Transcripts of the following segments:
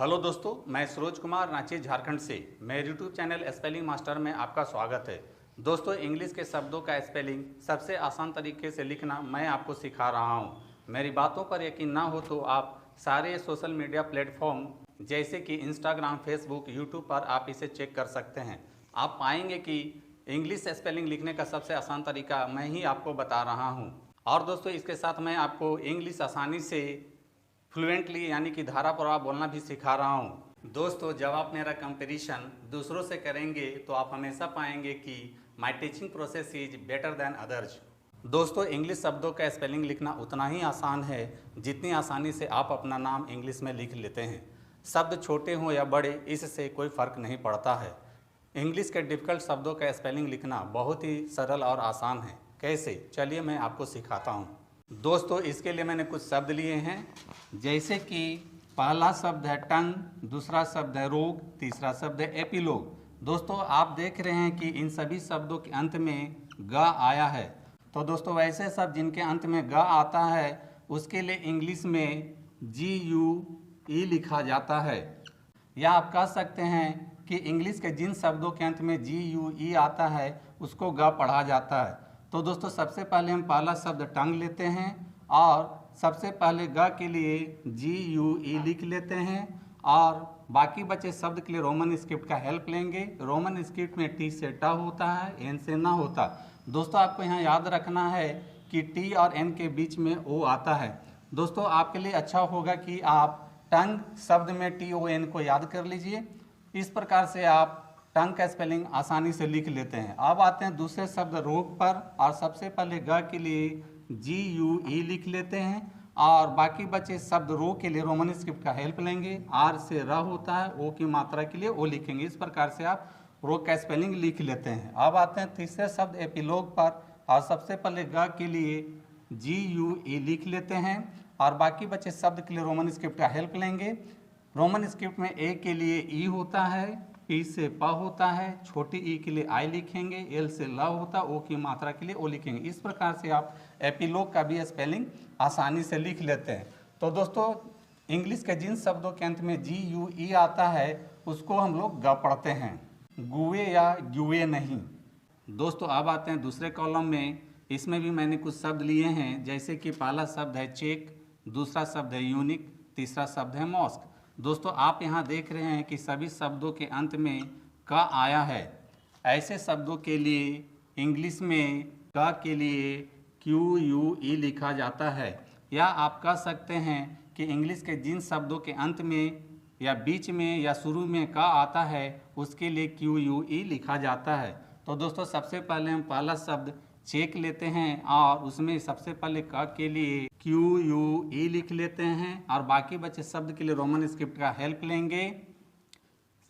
Hello दोस्तों, मैं सरोज कुमार रांची झारखंड से मेरे यूट्यूब चैनल स्पेलिंग मास्टर में आपका स्वागत है। दोस्तों, इंग्लिश के शब्दों का स्पेलिंग सबसे आसान तरीके से लिखना मैं आपको सिखा रहा हूं। मेरी बातों पर यकीन ना हो तो आप सारे सोशल मीडिया प्लेटफॉर्म जैसे कि इंस्टाग्राम, फेसबुक, यूट्यूब पर आप इसे चेक कर सकते हैं। आप पाएंगे कि इंग्लिश स्पेलिंग लिखने का सबसे आसान तरीका मैं ही आपको बता रहा हूँ। और दोस्तों, इसके साथ मैं आपको इंग्लिश आसानी से फ्लुएंटली यानी कि धारा प्रवाह बोलना भी सिखा रहा हूँ। दोस्तों, जब आप मेरा कंपैरिजन दूसरों से करेंगे तो आप हमेशा पाएंगे कि my teaching process is better than others. दोस्तों, इंग्लिश शब्दों का स्पेलिंग लिखना उतना ही आसान है जितनी आसानी से आप अपना नाम इंग्लिश में लिख लेते हैं। शब्द छोटे हों या बड़े, इससे कोई फ़र्क नहीं पड़ता है। इंग्लिश के डिफ़िकल्ट शब्दों का स्पेलिंग लिखना बहुत ही सरल और आसान है। कैसे? चलिए मैं आपको सिखाता हूँ। दोस्तों, इसके लिए मैंने कुछ शब्द लिए हैं, जैसे कि पहला शब्द है टंग, दूसरा शब्द है रोग, तीसरा शब्द है एपिलोग। दोस्तों, आप देख रहे हैं कि इन सभी शब्दों के अंत में ग आया है। तो दोस्तों, वैसे शब्द जिनके अंत में ग आता है उसके लिए इंग्लिश में GUE लिखा जाता है। या आप कह सकते हैं कि इंग्लिश के जिन शब्दों के अंत में GUE आता है उसको ग पढ़ा जाता है। तो दोस्तों, सबसे पहले हम पहला शब्द टंग लेते हैं और सबसे पहले ग के लिए GUE लिख लेते हैं और बाकी बचे शब्द के लिए रोमन स्क्रिप्ट का हेल्प लेंगे। रोमन स्क्रिप्ट में T से ट होता है, N से न होता। दोस्तों, आपको यहाँ याद रखना है कि T और N के बीच में O आता है। दोस्तों, आपके लिए अच्छा होगा कि आप टंग शब्द में TON को याद कर लीजिए। इस प्रकार से आप टंग का स्पेलिंग आसानी से लिख लेते हैं। अब आते हैं दूसरे शब्द रोग पर और सबसे पहले ग के लिए GUE लिख लेते हैं और बाकी बचे शब्द रो के लिए रोमन स्क्रिप्ट का हेल्प लेंगे। R से र होता है, O की मात्रा के लिए O लिखेंगे। इस प्रकार से आप रोग का स्पेलिंग लिख लेते हैं। अब आते हैं तीसरे शब्द एपिलोग पर और सबसे पहले ग के लिए GUE लिख लेते हैं और बाकी बचे शब्द के लिए रोमन स्क्रिप्ट का हेल्प लेंगे। रोमन स्क्रिप्ट में A के लिए E होता है, P से प होता है, छोटी E के लिए I लिखेंगे, L से ल होता है, O की मात्रा के लिए O लिखेंगे। इस प्रकार से आप एपिलोग का भी स्पेलिंग आसानी से लिख लेते हैं। तो दोस्तों, इंग्लिश के जिन शब्दों के अंत में GUE आता है उसको हम लोग ग पढ़ते हैं, गुए या ग्युए नहीं। दोस्तों, अब आते हैं दूसरे कॉलम में। इसमें भी मैंने कुछ शब्द लिए हैं, जैसे कि पहला शब्द है चेक, दूसरा शब्द है यूनिक, तीसरा शब्द है मॉस्क। दोस्तों, आप यहाँ देख रहे हैं कि सभी शब्दों के अंत में क आया है। ऐसे शब्दों के लिए इंग्लिश में क के लिए QUE लिखा जाता है। या आप कह सकते हैं कि इंग्लिश के जिन शब्दों के अंत में या बीच में या शुरू में क आता है उसके लिए QUE लिखा जाता है। तो दोस्तों, सबसे पहले हम पहला शब्द चेक लेते हैं और उसमें सबसे पहले क के लिए QUE लिख लेते हैं और बाकी बचे शब्द के लिए रोमन स्क्रिप्ट का हेल्प लेंगे।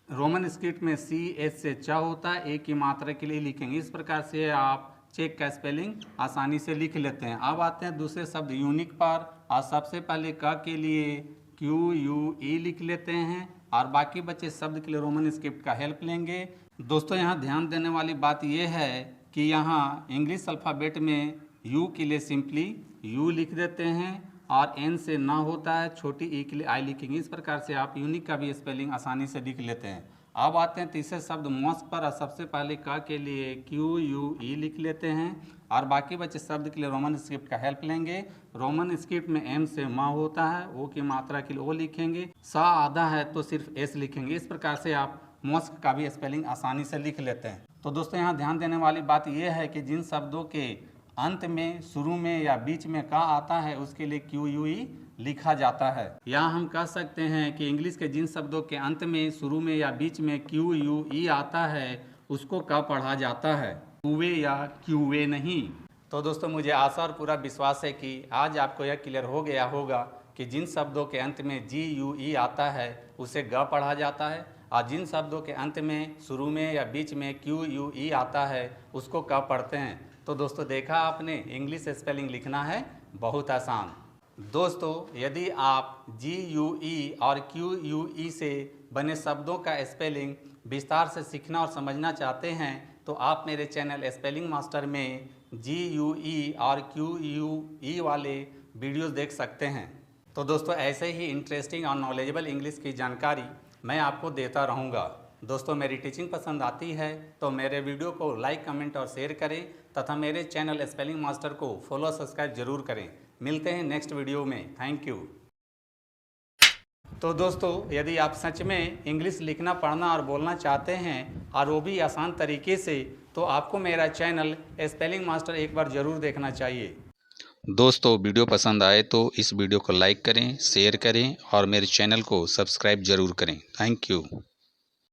रोमन स्क्रिप्ट में CH से च होता है, A की मात्रा के लिए लिखेंगे। इस प्रकार से आप चेक का स्पेलिंग आसानी से लिख लेते हैं। अब आते हैं दूसरे शब्द यूनिक पर और सबसे पहले क के लिए QUE लिख लेते हैं और बाकी बचे शब्द के लिए रोमन स्क्रिप्ट का हेल्प लेंगे। दोस्तों, यहाँ ध्यान देने वाली बात यह है कि यहाँ इंग्लिश अल्फ़ाबेट में U के लिए सिंपली U लिख देते हैं और N से न होता है, छोटी E के लिए I लिखेंगे। इस प्रकार से आप यूनिक का भी स्पेलिंग आसानी से लिख लेते हैं। अब आते हैं तीसरे शब्द मॉस्क पर और सबसे पहले क के लिए QUE लिख लेते हैं और बाकी बचे शब्द के लिए रोमन स्क्रिप्ट का हेल्प लेंगे। रोमन स्क्रिप्ट में M से म होता है, O की मात्रा के लिए O लिखेंगे, स आधा है तो सिर्फ S लिखेंगे। इस प्रकार से आप मॉस्क का भी स्पेलिंग आसानी से लिख लेते हैं। तो दोस्तों, यहाँ ध्यान देने वाली बात यह है कि जिन शब्दों के अंत में, शुरू में या बीच में क आता है उसके लिए QUE लिखा जाता है। या हम कह सकते हैं कि इंग्लिश के जिन शब्दों के अंत में, शुरू में या बीच में QUE आता है उसको क पढ़ा जाता है, कुए या क्यूए नहीं। तो दोस्तों, मुझे आशा और पूरा विश्वास है कि आज आपको यह क्लियर हो गया होगा कि जिन शब्दों के अंत में GUE आता है उसे ग पढ़ा जाता है और जिन शब्दों के अंत में, शुरू में या बीच में QUE आता है उसको क पढ़ते हैं। तो दोस्तों, देखा आपने, इंग्लिश स्पेलिंग लिखना है बहुत आसान। दोस्तों, यदि आप GUE और QUE से बने शब्दों का स्पेलिंग विस्तार से सीखना और समझना चाहते हैं तो आप मेरे चैनल स्पेलिंग मास्टर में GUE और QUE वाले वीडियोस देख सकते हैं। तो दोस्तों ऐसे ही इंटरेस्टिंग और नॉलेजेबल इंग्लिश की जानकारी मैं आपको देता रहूँगा। दोस्तों मेरी टीचिंग पसंद आती है तो मेरे वीडियो को लाइक, कमेंट और शेयर करें तथा मेरे चैनल स्पेलिंग मास्टर को फॉलो सब्सक्राइब जरूर करें। मिलते हैं नेक्स्ट वीडियो में। Thank you. तो दोस्तों यदि आप सच में इंग्लिश लिखना, पढ़ना और बोलना चाहते हैं और वो भी आसान तरीके से, तो आपको मेरा चैनल स्पेलिंग मास्टर एक बार ज़रूर देखना चाहिए। दोस्तों वीडियो पसंद आए तो इस वीडियो को लाइक करें, शेयर करें और मेरे चैनल को सब्सक्राइब जरूर करें। Thank you.